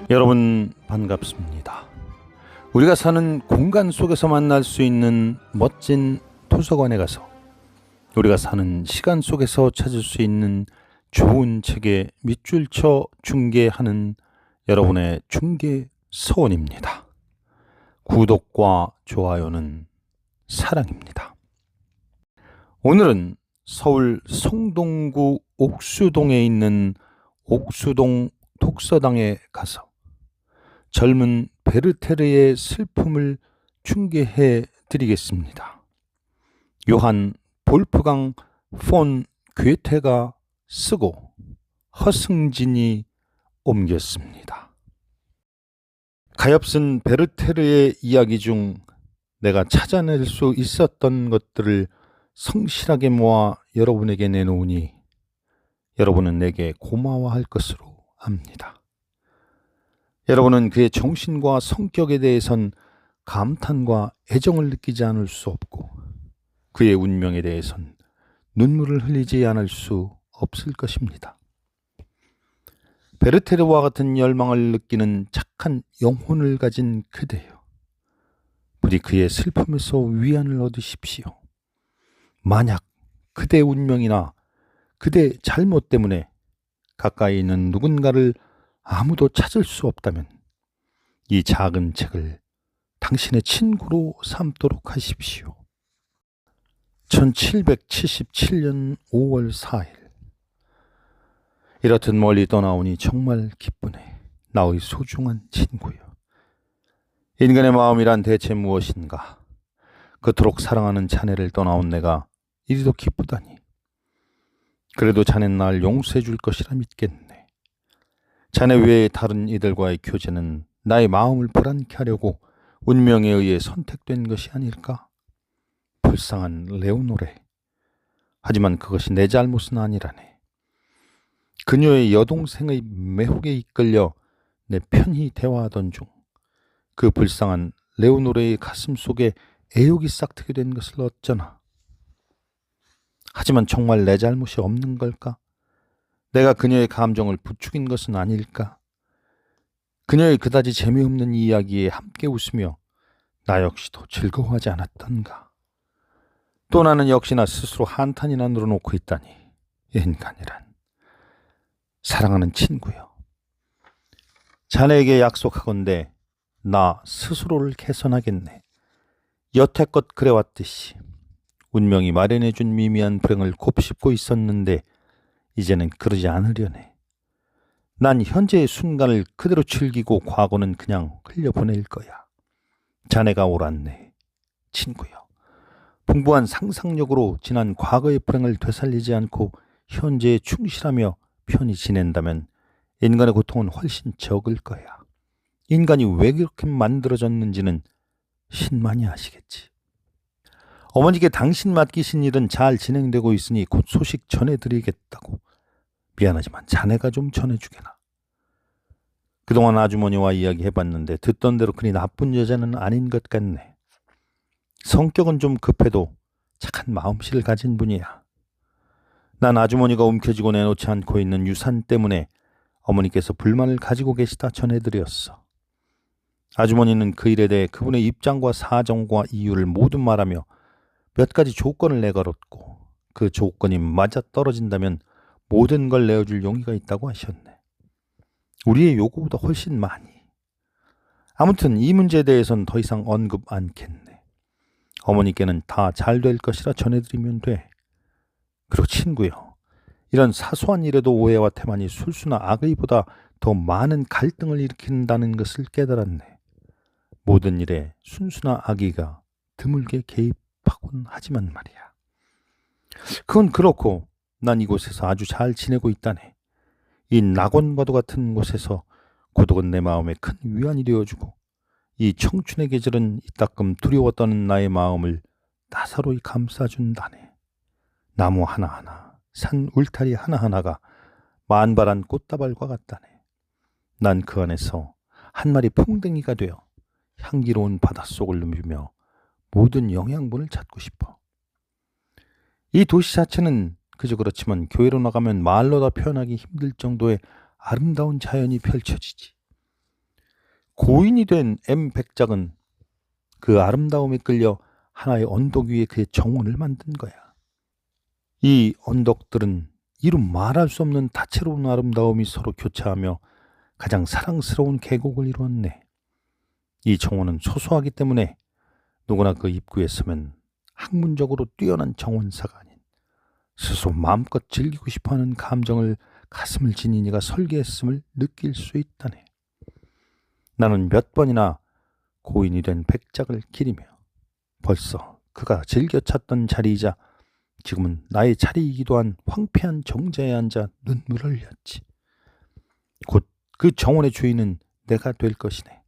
여러분 반갑습니다. 우리가 사는 공간 속에서 만날 수 있는 멋진 도서관에 가서 우리가 사는 시간 속에서 찾을 수 있는 좋은 책의 밑줄 쳐 중계하는 여러분의 중계 서원입니다. 구독과 좋아요는 사랑입니다. 오늘은 서울 성동구 옥수동에 있는 옥수동 독서당에 가서 젊은 베르테르의 슬픔을 중계해 드리겠습니다. 요한 볼프강 폰 괴테가 쓰고 허승진이 옮겼습니다. 가엾은 베르테르의 이야기 중 내가 찾아낼 수 있었던 것들을 성실하게 모아 여러분에게 내놓으니 여러분은 내게 고마워할 것으로 압니다. 여러분은 그의 정신과 성격에 대해선 감탄과 애정을 느끼지 않을 수 없고 그의 운명에 대해선 눈물을 흘리지 않을 수 없을 것입니다. 베르테르와 같은 열망을 느끼는 착한 영혼을 가진 그대여, 부디 그의 슬픔에서 위안을 얻으십시오. 만약 그대의 운명이나 그대의 잘못 때문에 가까이 있는 누군가를 아무도 찾을 수 없다면 이 작은 책을 당신의 친구로 삼도록 하십시오. 1777년 5월 4일 이렇듯 멀리 떠나오니 정말 기쁘네. 나의 소중한 친구여. 인간의 마음이란 대체 무엇인가? 그토록 사랑하는 자네를 떠나온 내가 이리도 기쁘다니. 그래도 자넨 날 용서해 줄 것이라 믿겠네. 자네 외에 다른 이들과의 교제는 나의 마음을 불안케 하려고 운명에 의해 선택된 것이 아닐까? 불쌍한 레오노레. 하지만 그것이 내 잘못은 아니라네. 그녀의 여동생의 매혹에 이끌려 내 편히 대화하던 중 그 불쌍한 레오노레의 가슴 속에 애욕이 싹트게 된 것을 어쩌나. 하지만 정말 내 잘못이 없는 걸까? 내가 그녀의 감정을 부추긴 것은 아닐까? 그녀의 그다지 재미없는 이야기에 함께 웃으며 나 역시도 즐거워하지 않았던가? 또 나는 역시나 스스로 한탄이나 늘어놓고 있다니. 인간이란. 사랑하는 친구여. 자네에게 약속하건대 나 스스로를 개선하겠네. 여태껏 그래왔듯이 운명이 마련해준 미미한 불행을 곱씹고 있었는데 이제는 그러지 않으려네. 난 현재의 순간을 그대로 즐기고 과거는 그냥 흘려보낼 거야. 자네가 옳았네, 친구여. 풍부한 상상력으로 지난 과거의 불행을 되살리지 않고 현재에 충실하며 편히 지낸다면 인간의 고통은 훨씬 적을 거야. 인간이 왜 그렇게 만들어졌는지는 신만이 아시겠지. 어머니께 당신 맡기신 일은 잘 진행되고 있으니 곧 소식 전해드리겠다고. 미안하지만 자네가 좀 전해주게나. 그동안 아주머니와 이야기해봤는데 듣던 대로 그리 나쁜 여자는 아닌 것 같네. 성격은 좀 급해도 착한 마음씨를 가진 분이야. 난 아주머니가 움켜쥐고 내놓지 않고 있는 유산 때문에 어머니께서 불만을 가지고 계시다 전해드렸어. 아주머니는 그 일에 대해 그분의 입장과 사정과 이유를 모두 말하며 몇 가지 조건을 내걸었고 그 조건이 맞아떨어진다면 모든 걸 내어줄 용의가 있다고 하셨네. 우리의 요구보다 훨씬 많이. 아무튼 이 문제에 대해서는 더 이상 언급 않겠네. 어머니께는 다 잘 될 것이라 전해드리면 돼. 그리고 친구요. 이런 사소한 일에도 오해와 태만이 술수나 악의보다 더 많은 갈등을 일으킨다는 것을 깨달았네. 모든 일에 순수나 악의가 드물게 개입하곤 하지만 말이야. 그건 그렇고 난 이곳에서 아주 잘 지내고 있다네. 이 낙원과도 같은 곳에서 고독은 내 마음에 큰 위안이 되어주고 이 청춘의 계절은 이따금 두려워 떠는 나의 마음을 따사로이 감싸준다네. 나무 하나하나, 산 울타리 하나하나가 만발한 꽃다발과 같다네. 난 그 안에서 한 마리 풍뎅이가 되어 향기로운 바닷속을 누비며 모든 영양분을 찾고 싶어. 이 도시 자체는 그저 그렇지만 교회로 나가면 말로 다 표현하기 힘들 정도의 아름다운 자연이 펼쳐지지. 고인이 된 백작은 그 아름다움에 끌려 하나의 언덕 위에 그의 정원을 만든 거야. 이 언덕들은 이루 말할 수 없는 다채로운 아름다움이 서로 교차하며 가장 사랑스러운 계곡을 이루었네. 이 정원은 소소하기 때문에 누구나 그 입구에 서면 학문적으로 뛰어난 정원사가 아닌 스스로 마음껏 즐기고 싶어하는 감정을 가슴을 지닌 이가 설계했음을 느낄 수 있다네. 나는 몇 번이나 고인이 된 백작을 기리며 벌써 그가 즐겨 찾던 자리이자 지금은 나의 자리이기도 한 황폐한 정자에 앉아 눈물을 흘렸지. 곧 그 정원의 주인은 내가 될 것이네.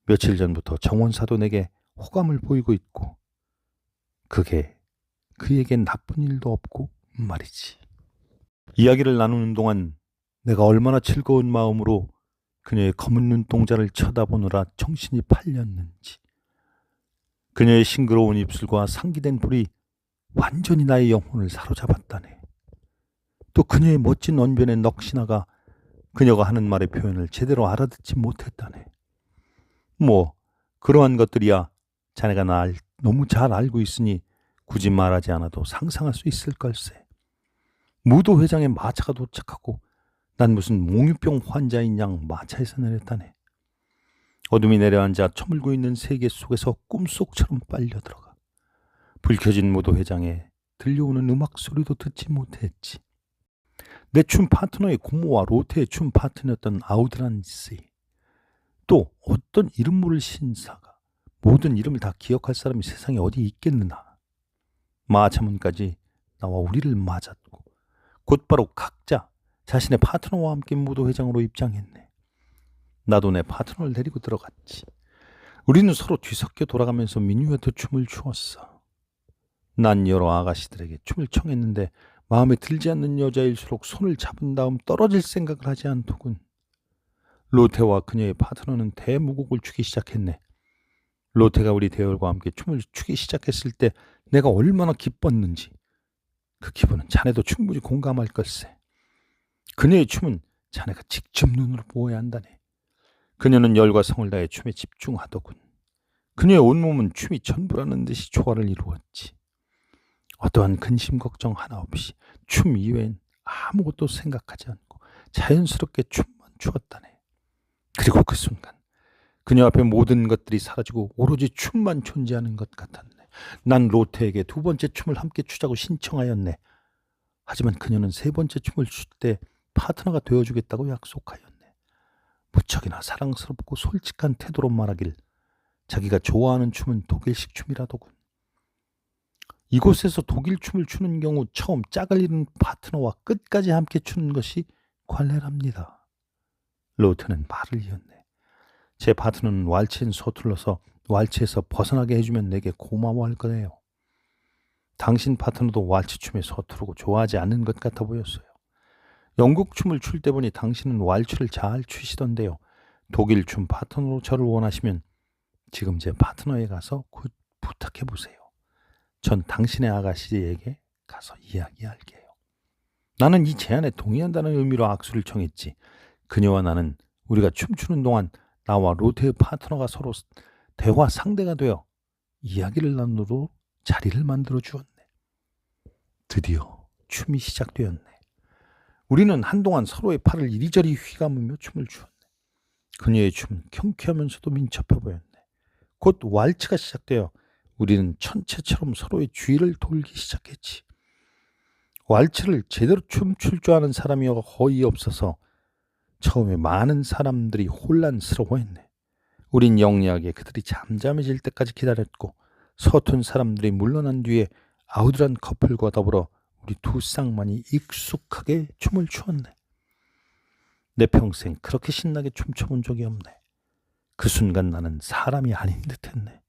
며칠 전부터 정원사도 내게 호감을 보이고 있고 그게 그에겐 나쁜 일도 없고 말이지. 이야기를 나누는 동안 내가 얼마나 즐거운 마음으로 그녀의 검은 눈동자를 쳐다보느라 정신이 팔렸는지. 그녀의 싱그러운 입술과 상기된 볼이 완전히 나의 영혼을 사로잡았다네. 또 그녀의 멋진 언변의 넋이나가 그녀가 하는 말의 표현을 제대로 알아듣지 못했다네. 뭐 그러한 것들이야 자네가 날 너무 잘 알고 있으니 굳이 말하지 않아도 상상할 수 있을 걸세. 무도회장에 마차가 도착하고 난 무슨 몽유병 환자인 양 마차에서 내렸다네. 어둠이 내려앉아 저물고 있는 세계 속에서 꿈속처럼 빨려들어가 불 켜진 무도회장에 들려오는 음악 소리도 듣지 못했지. 내 춤 파트너의 고모와 로테의 춤 파트너였던 아우드란스, 또 어떤 이름 모를 신사가 모든 이름을 다 기억할 사람이 세상에 어디 있겠느냐. 마차문까지 나와 우리를 맞았고 곧바로 각자 자신의 파트너와 함께 무도회장으로 입장했네. 나도 내 파트너를 데리고 들어갔지. 우리는 서로 뒤섞여 돌아가면서 미뉴에트 춤을 추었어. 난 여러 아가씨들에게 춤을 청했는데 마음에 들지 않는 여자일수록 손을 잡은 다음 떨어질 생각을 하지 않더군. 로테와 그녀의 파트너는 대무곡을 추기 시작했네. 로테가 우리 대열과 함께 춤을 추기 시작했을 때 내가 얼마나 기뻤는지 그 기분은 자네도 충분히 공감할 걸세. 그녀의 춤은 자네가 직접 눈으로 보아야 한다네. 그녀는 열과 성을 다해 춤에 집중하더군. 그녀의 온몸은 춤이 전부라는 듯이 조화를 이루었지. 어떠한 근심 걱정 하나 없이 춤 이외엔 아무것도 생각하지 않고 자연스럽게 춤만 추었다네. 그리고 그 순간 그녀 앞에 모든 것들이 사라지고 오로지 춤만 존재하는 것 같았네. 난 로테에게 두 번째 춤을 함께 추자고 신청하였네. 하지만 그녀는 세 번째 춤을 출 때 파트너가 되어주겠다고 약속하였네. 무척이나 사랑스럽고 솔직한 태도로 말하길 자기가 좋아하는 춤은 독일식 춤이라더군. 이곳에서 독일 춤을 추는 경우 처음 짝을 이룬 파트너와 끝까지 함께 추는 것이 관례랍니다. 로테는 말을 이었네. 제 파트너는 왈츠엔 서툴러서 왈츠에서 벗어나게 해주면 내게 고마워할 거예요. 당신 파트너도 왈츠 춤에 서투르고 좋아하지 않는 것 같아 보였어요. 영국 춤을 출 때 보니 당신은 왈츠를 잘 추시던데요. 독일 춤 파트너로 저를 원하시면 지금 제 파트너에 가서 곧 부탁해 보세요. 전 당신의 아가씨에게 가서 이야기할게요. 나는 이 제안에 동의한다는 의미로 악수를 청했지. 그녀와 나는 우리가 춤추는 동안 나와 로테의 파트너가 서로 대화 상대가 되어 이야기를 나누도록 자리를 만들어 주었네. 드디어 춤이 시작되었네. 우리는 한동안 서로의 팔을 이리저리 휘감으며 춤을 추었네. 그녀의 춤은 경쾌하면서도 민첩해 보였네. 곧 왈츠가 시작되어 우리는 천체처럼 서로의 주위를 돌기 시작했지. 왈츠를 제대로 춤출 줄 아는 사람이 거의 없어서 처음에 많은 사람들이 혼란스러워했네. 우린 영리하게 그들이 잠잠해질 때까지 기다렸고 서툰 사람들이 물러난 뒤에 아우드란 커플과 더불어 우리 두 쌍만이 익숙하게 춤을 추었네. 내 평생 그렇게 신나게 춤춰본 적이 없네. 그 순간 나는 사람이 아닌 듯했네.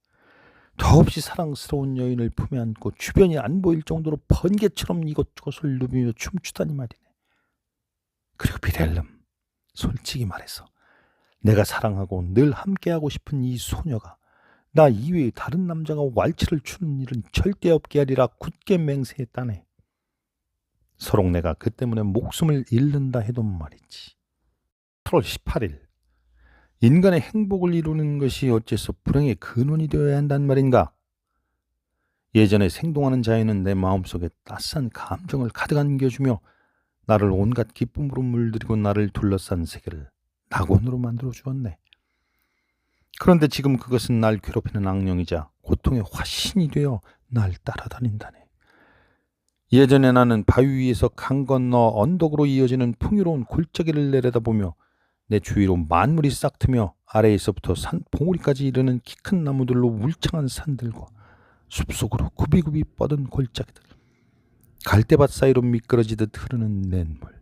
더없이 사랑스러운 여인을 품에 안고 주변이 안 보일 정도로 번개처럼 이것저것을 누비며 춤추다니 말이네. 그리고 비렐름, 솔직히 말해서 내가 사랑하고 늘 함께하고 싶은 이 소녀가 나 이외에 다른 남자가 왈츠를 추는 일은 절대 없게 하리라 굳게 맹세했다네. 서로 내가 그 때문에 목숨을 잃는다 해도 말이지. 8월 18일 인간의 행복을 이루는 것이 어째서 불행의 근원이 되어야 한단 말인가? 예전에 생동하는 자연은 내 마음속에 따스한 감정을 가득 안겨주며 나를 온갖 기쁨으로 물들이고 나를 둘러싼 세계를 낙원으로 만들어 주었네. 그런데 지금 그것은 날 괴롭히는 악령이자 고통의 화신이 되어 날 따라다닌다네. 예전에 나는 바위 위에서 강 건너 언덕으로 이어지는 풍요로운 골짜기를 내려다보며 내 주위로 만물이 싹트며 아래에서부터 산 봉우리까지 이르는 키 큰 나무들로 울창한 산들과 숲속으로 굽이굽이 뻗은 골짜기들, 갈대밭 사이로 미끄러지듯 흐르는 냇물,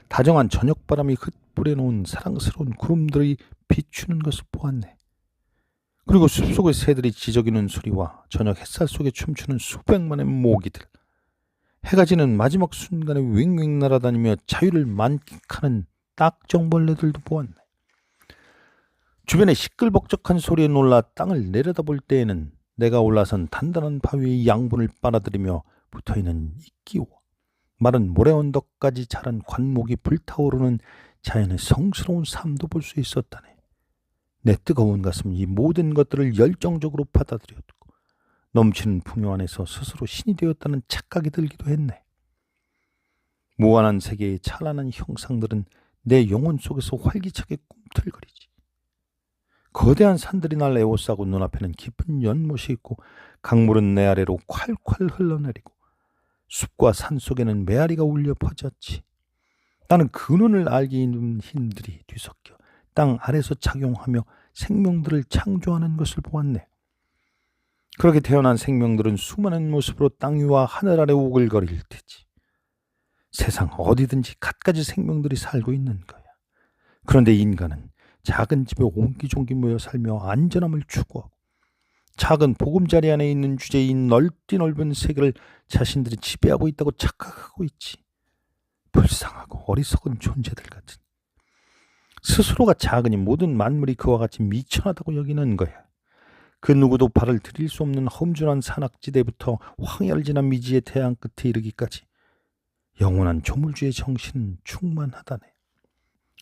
다정한 저녁바람이 흩뿌려 놓은 사랑스러운 구름들이 비추는 것을 보았네. 그리고 숲속의 새들이 지저귀는 소리와 저녁 햇살 속에 춤추는 수백만의 모기들, 해가 지는 마지막 순간에 윙윙 날아다니며 자유를 만끽하는 딱정벌레들도 보았네. 주변의 시끌벅적한 소리에 놀라 땅을 내려다볼 때에는 내가 올라선 단단한 바위의 양분을 빨아들이며 붙어있는 이끼와 마른 모래 언덕까지 자란 관목이 불타오르는 자연의 성스러운 삶도 볼 수 있었다네. 내 뜨거운 가슴은 이 모든 것들을 열정적으로 받아들였고 넘치는 풍요 안에서 스스로 신이 되었다는 착각이 들기도 했네. 무한한 세계의 찬란한 형상들은 내 영혼 속에서 활기차게 꿈틀거리지. 거대한 산들이 날 에워싸고 눈앞에는 깊은 연못이 있고 강물은 내 아래로 콸콸 흘러내리고 숲과 산 속에는 메아리가 울려 퍼졌지. 나는 근원을 알기는 힘들이 뒤섞여 땅 아래서 작용하며 생명들을 창조하는 것을 보았네. 그렇게 태어난 생명들은 수많은 모습으로 땅 위와 하늘 아래 오글거릴 테지. 세상 어디든지 갖가지 생명들이 살고 있는 거야. 그런데 인간은 작은 집에 옹기종기 모여 살며 안전함을 추구하고 작은 보금자리 안에 있는 주제인 넓은 세계를 자신들이 지배하고 있다고 착각하고 있지. 불쌍하고 어리석은 존재들 같은. 스스로가 작으니 모든 만물이 그와 같이 미천하다고 여기는 거야. 그 누구도 발을 들일 수 없는 험준한 산악지대부터 황야를 지난 미지의 태양 끝에 이르기까지 영원한 조물주의 정신은 충만하다네.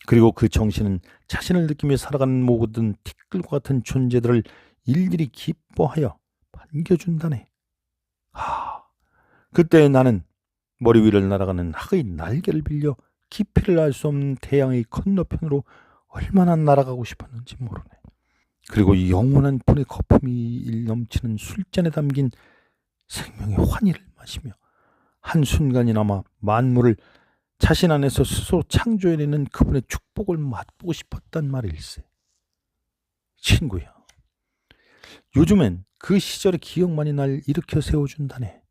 그리고 그 정신은 자신을 느끼며 살아가는 모든 티끌과 같은 존재들을 일일이 기뻐하여 반겨준다네. 그때 나는 머리 위를 날아가는 학의 날개를 빌려 깊이를 알 수 없는 태양의 건너편으로 얼마나 날아가고 싶었는지 모르네. 그리고 영원한 분의 거품이 넘치는 술잔에 담긴 생명의 환희를 마시며 한순간이나마 만물을 자신 안에서 스스로 창조해내는 그분의 축복을 맛보고 싶었단 말일세. 친구야, 요즘엔 그 시절의 기억만이 날 일으켜 세워준다네.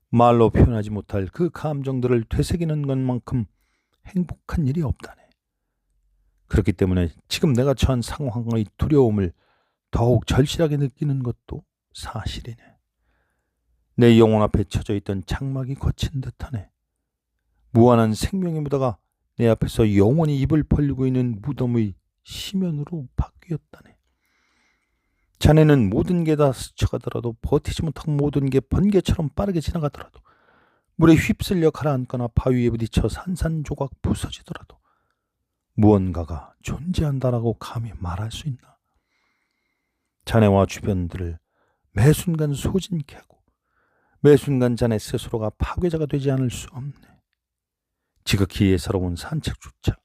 말로 표현하지 못할 그 감정들을 되새기는 것만큼 행복한 일이 없다네. 그렇기 때문에 지금 내가 처한 상황의 두려움을 더욱 절실하게 느끼는 것도 사실이네. 내 영혼 앞에 쳐져 있던 장막이 거친 듯하네. 무한한 생명의 무다가 내 앞에서 영원히 입을 벌리고 있는 무덤의 시면으로 바뀌었다네. 자네는 모든 게 다 스쳐가더라도 버티지 못하고 모든 게 번개처럼 빠르게 지나가더라도 물에 휩쓸려 가라앉거나 바위에 부딪혀 산산조각 부서지더라도 무언가가 존재한다라고 감히 말할 수 있나? 자네와 주변들을 매 순간 소진케 하고 매 순간 자네 스스로가 파괴자가 되지 않을 수 없네. 지극히 예사로운 산책조차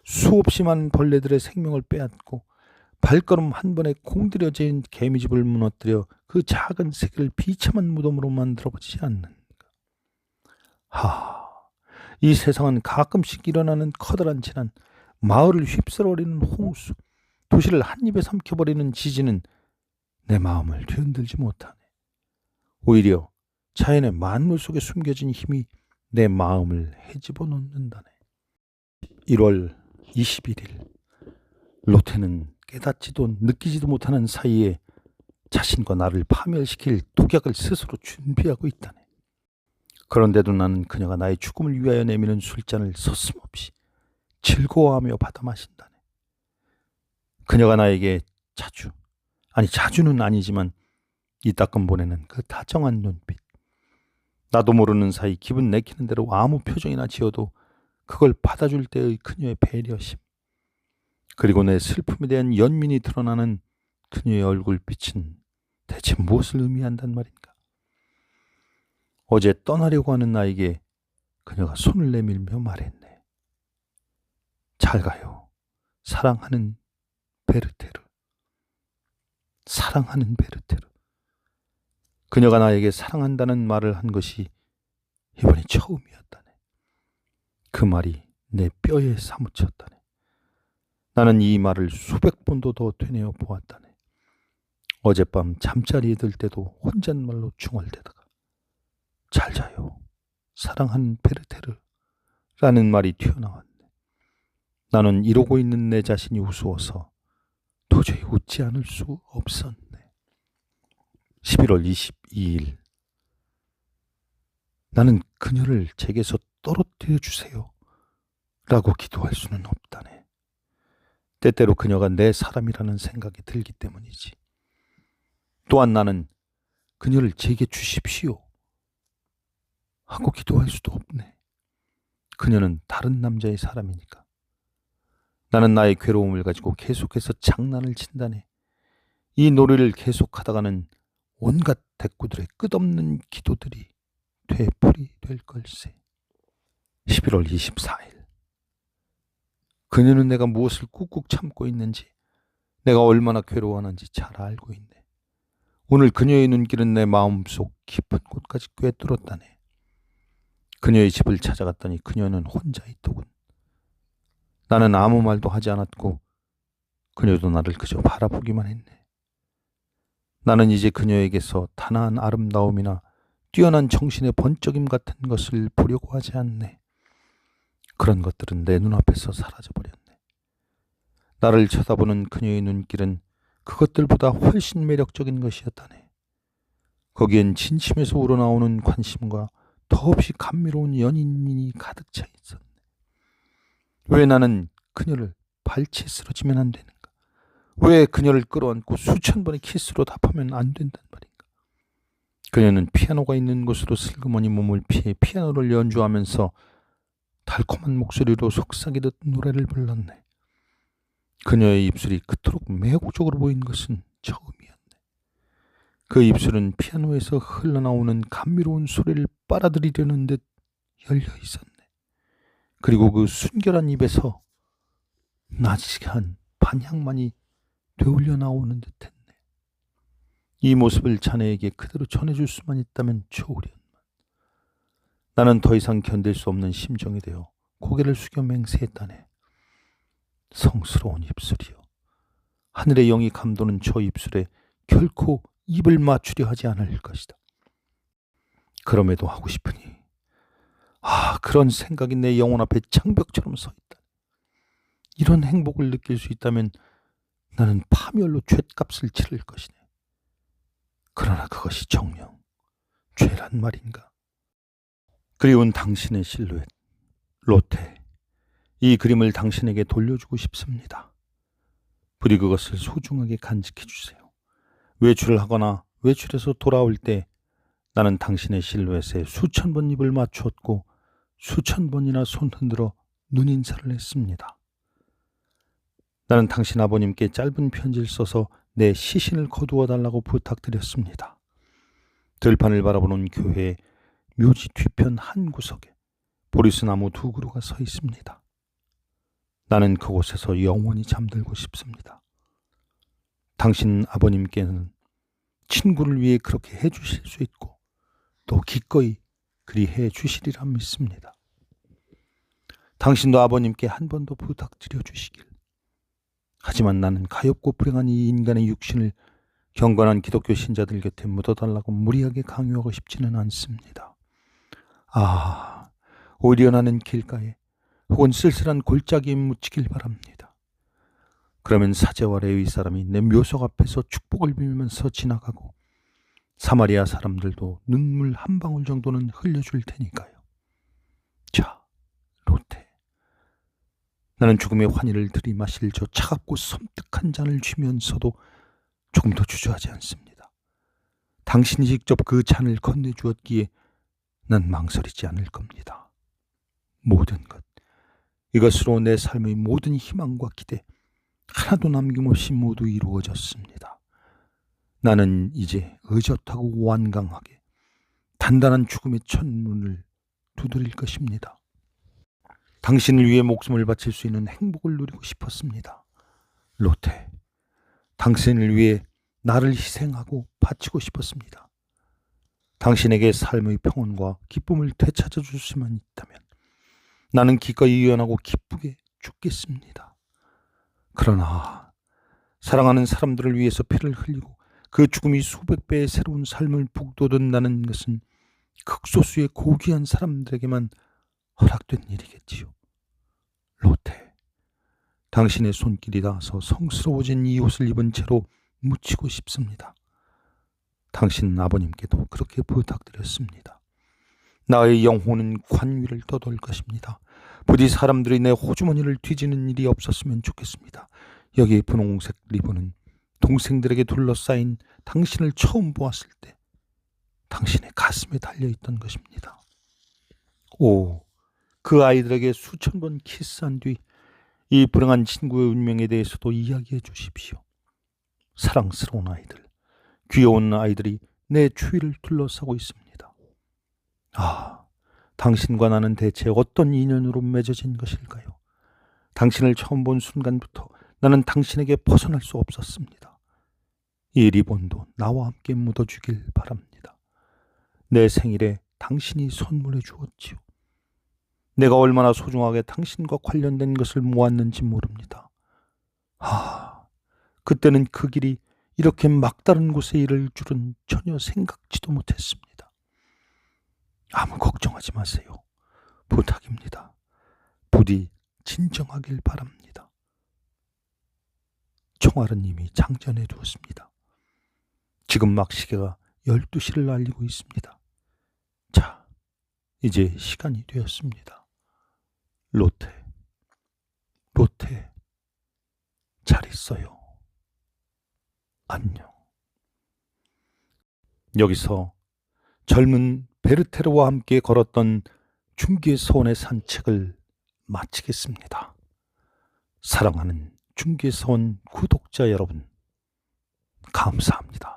수없이 많은 벌레들의 생명을 빼앗고 발걸음 한 번에 공들여진 개미집을 무너뜨려 그 작은 세계를 비참한 무덤으로 만들어보지 않는가. 이 세상은 가끔씩 일어나는 커다란 재난, 마을을 휩쓸어버리는 홍수, 도시를 한 입에 삼켜버리는 지진은 내 마음을 뒤흔들지 못하네. 오히려 자연의 만물 속에 숨겨진 힘이 내 마음을 헤집어 놓는다네. 1월 21일 로테는 깨닫지도 느끼지도 못하는 사이에 자신과 나를 파멸시킬 독약을 스스로 준비하고 있다네. 그런데도 나는 그녀가 나의 죽음을 위하여 내미는 술잔을 서슴없이 즐거워하며 받아 마신다네. 그녀가 나에게 자주는 아니지만 이따금 보내는 그 다정한 눈빛, 나도 모르는 사이 기분 내키는 대로 아무 표정이나 지어도 그걸 받아줄 때의 그녀의 배려심, 그리고 내 슬픔에 대한 연민이 드러나는 그녀의 얼굴빛은 대체 무엇을 의미한단 말인가? 어제 떠나려고 하는 나에게 그녀가 손을 내밀며 말했네. 잘 가요. 사랑하는 베르테르. 사랑하는 베르테르. 그녀가 나에게 사랑한다는 말을 한 것이 이번이 처음이었다네. 그 말이 내 뼈에 사무쳤다네. 나는 이 말을 수백 번도 더 되뇌어 보았다네. 어젯밤 잠자리에 들 때도 혼잣말로 중얼대다가 잘 자요. 사랑하는 베르테르 라는 말이 튀어나왔네. 나는 이러고 있는 내 자신이 우스워서 도저히 웃지 않을 수 없었네. 11월 22일. 나는 그녀를 제게서 떨어뜨려 주세요 라고 기도할 수는 없다네. 때때로 그녀가 내 사람이라는 생각이 들기 때문이지. 또한 나는 그녀를 제게 주십시오 하고 기도할 수도 없네. 그녀는 다른 남자의 사람이니까. 나는 나의 괴로움을 가지고 계속해서 장난을 친다네. 이 노래를 계속하다가는 온갖 대꾸들의 끝없는 기도들이 되풀이 될 걸세. 11월 24일. 그녀는 내가 무엇을 꾹꾹 참고 있는지, 내가 얼마나 괴로워하는지 잘 알고 있네. 오늘 그녀의 눈길은 내 마음속 깊은 곳까지 꿰뚫었다네. 그녀의 집을 찾아갔더니 그녀는 혼자 있더군. 나는 아무 말도 하지 않았고 그녀도 나를 그저 바라보기만 했네. 나는 이제 그녀에게서 단아한 아름다움이나 뛰어난 정신의 번쩍임 같은 것을 보려고 하지 않네. 그런 것들은 내 눈앞에서 사라져버렸네. 나를 쳐다보는 그녀의 눈길은 그것들보다 훨씬 매력적인 것이었다네. 거기엔 진심에서 우러나오는 관심과 더없이 감미로운 연인미니 가득 차 있었네. 왜 나는 그녀를 발치에 쓰러지면 안 되는가? 왜 그녀를 끌어안고 수천 번의 키스로 답하면 안 된단 말인가? 그녀는 피아노가 있는 곳으로 슬그머니 몸을 피해 피아노를 연주하면서 달콤한 목소리로 속삭이듯 노래를 불렀네. 그녀의 입술이 그토록 매혹적으로 보인 것은 처음이었네. 그 입술은 피아노에서 흘러나오는 감미로운 소리를 빨아들이려는 듯 열려 있었네. 그리고 그 순결한 입에서 나지막한 반향만이 되울려 나오는 듯했네. 이 모습을 자네에게 그대로 전해줄 수만 있다면 좋으련만. 나는 더 이상 견딜 수 없는 심정이 되어 고개를 숙여 맹세했다네. 성스러운 입술이요. 하늘의 영이 감도는 저 입술에 결코 입을 맞추려 하지 않을 것이다. 그럼에도 하고 싶으니 그런 생각이 내 영혼 앞에 장벽처럼 서 있다. 이런 행복을 느낄 수 있다면 나는 파멸로 죗값을 치를 것이네. 그러나 그것이 정녕 죄란 말인가? 그리운 당신의 실루엣, 로테. 이 그림을 당신에게 돌려주고 싶습니다. 부디 그것을 소중하게 간직해 주세요. 외출을 하거나 외출해서 돌아올 때 나는 당신의 실루엣에 수천 번 입을 맞추었고 수천 번이나 손 흔들어 눈인사를 했습니다. 나는 당신 아버님께 짧은 편지를 써서 내 시신을 거두어 달라고 부탁드렸습니다. 들판을 바라보는 교회의 묘지 뒤편 한 구석에 보리스나무 2그루가 서 있습니다. 나는 그곳에서 영원히 잠들고 싶습니다. 당신 아버님께는 친구를 위해 그렇게 해주실 수 있고 또 기꺼이 그리 해주시리라 믿습니다. 당신도 아버님께 한 번 더 부탁드려 주시길. 하지만 나는 가엾고 불행한 이 인간의 육신을 경건한 기독교 신자들 곁에 묻어달라고 무리하게 강요하고 싶지는 않습니다. 오히려 나는 길가에 혹은 쓸쓸한 골짜기에 묻히길 바랍니다. 그러면 사제와 레위 사람이 내 묘석 앞에서 축복을 빌면서 지나가고 사마리아 사람들도 눈물 한 방울 정도는 흘려줄 테니까요. 자, 로테. 나는 죽음의 환희를 들이마실 저 차갑고 섬뜩한 잔을 쥐면서도 조금 더 주저하지 않습니다. 당신이 직접 그 잔을 건네주었기에 난 망설이지 않을 겁니다. 모든 것, 이것으로 내 삶의 모든 희망과 기대, 하나도 남김없이 모두 이루어졌습니다. 나는 이제 의젓하고 완강하게 단단한 죽음의 천문을 두드릴 것입니다. 당신을 위해 목숨을 바칠 수 있는 행복을 누리고 싶었습니다. 로테, 당신을 위해 나를 희생하고 바치고 싶었습니다. 당신에게 삶의 평온과 기쁨을 되찾아 줄 수만 있다면 나는 기꺼이 유연하고 기쁘게 죽겠습니다. 그러나 사랑하는 사람들을 위해서 피를 흘리고 그 죽음이 수백 배의 새로운 삶을 북돋운다는 것은 극소수의 고귀한 사람들에게만 허락된 일이겠지요. 로테, 당신의 손길이 닿아서 성스러워진 이 옷을 입은 채로 묻히고 싶습니다. 당신 아버님께도 그렇게 부탁드렸습니다. 나의 영혼은 관위를 떠돌 것입니다. 부디 사람들이 내 호주머니를 뒤지는 일이 없었으면 좋겠습니다. 여기 분홍색 리본은 동생들에게 둘러싸인 당신을 처음 보았을 때 당신의 가슴에 달려있던 것입니다. 오, 그 아이들에게 수천 번 키스한 뒤 이 불행한 친구의 운명에 대해서도 이야기해 주십시오. 사랑스러운 아이들, 귀여운 아이들이 내 추위를 둘러싸고 있습니다. 아, 당신과 나는 대체 어떤 인연으로 맺어진 것일까요? 당신을 처음 본 순간부터 나는 당신에게 벗어날 수 없었습니다. 이 리본도 나와 함께 묻어주길 바랍니다. 내 생일에 당신이 선물해 주었지요. 내가 얼마나 소중하게 당신과 관련된 것을 모았는지 모릅니다. 그때는 그 길이 이렇게 막다른 곳에 이를 줄은 전혀 생각지도 못했습니다. 아무 걱정하지 마세요. 부탁입니다. 부디 진정하길 바랍니다. 총알은 이미 장전해 두었습니다. 지금 막 시계가 12시를 알리고 있습니다. 자, 이제 시간이 되었습니다. 로테, 로테, 잘 있어요. 안녕. 여기서 젊은 베르테르와 함께 걸었던 중계서원의 산책을 마치겠습니다. 사랑하는 중계서원 구독자 여러분, 감사합니다.